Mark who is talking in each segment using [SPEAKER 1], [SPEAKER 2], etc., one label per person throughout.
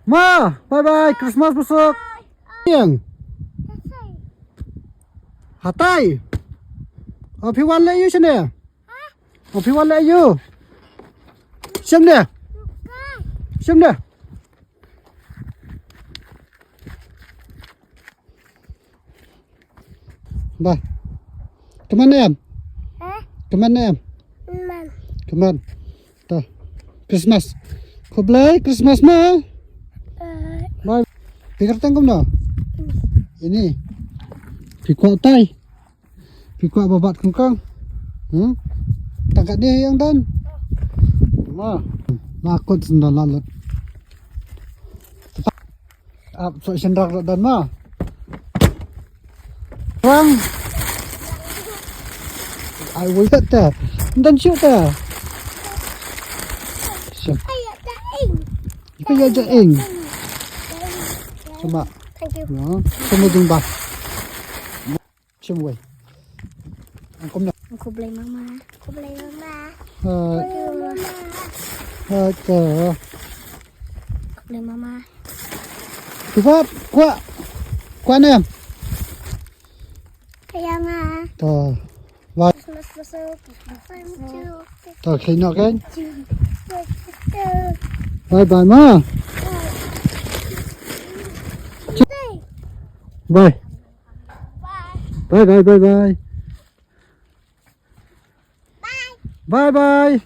[SPEAKER 1] Ma, bye bye, Christmas besok. Yang. Hatai. Oh,พี่วันเลยอยู่ใช่ไหมอ๋อพี่วันเลยอยู่ใช่ไหมใช่ไหมBa, kemana em? Kemana em? Kemana? Tuh, Christmas. Kau beli Christmas mah? Bye. Pikir tengok no? Ini. Pikuk tai. Pikuk babat kengkang. Tangkat dia yang dan. Ma, nakut sendal lalat. Ap sok sendal dan ma. Bang, ai vui thật à, đang chịu à, bây giờ cho anh, cuma, đó, không dùng bạc, chim quay, anh không được,
[SPEAKER 2] Aku beli mama.
[SPEAKER 1] cờ,
[SPEAKER 2] Aku beli mama.
[SPEAKER 1] thứ pháp, qua em,
[SPEAKER 2] Sayang ah.
[SPEAKER 1] tờ, và
[SPEAKER 2] Christmas besok.
[SPEAKER 1] tờ khi nào cái, bye bye ma, bye, bye bye bye bye, bye bye.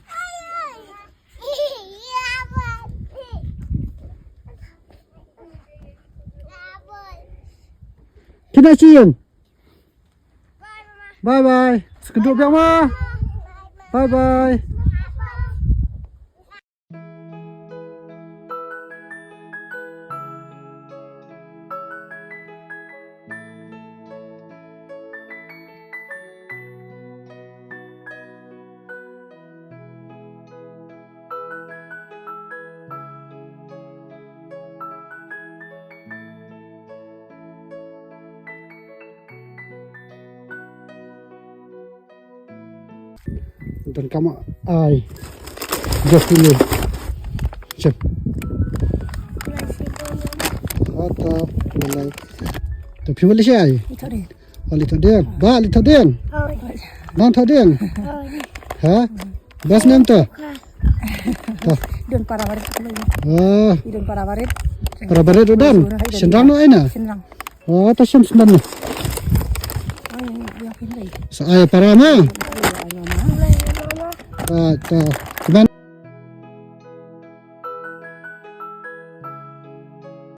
[SPEAKER 1] Kita cium. Bye bye. Sekeduk biar mah. Bye bye. Dan kamu ai just ini cek atau mulai tapi boleh sih
[SPEAKER 2] Itu deh.
[SPEAKER 1] balik tadi balik tadi bang tadi ha bas nem tu
[SPEAKER 2] Don para warit dulu. Don para warit.
[SPEAKER 1] para baret udan senang no ina
[SPEAKER 2] Senang.
[SPEAKER 1] oh tas senang no
[SPEAKER 2] Oh, yang pindah.
[SPEAKER 1] saya para mah ta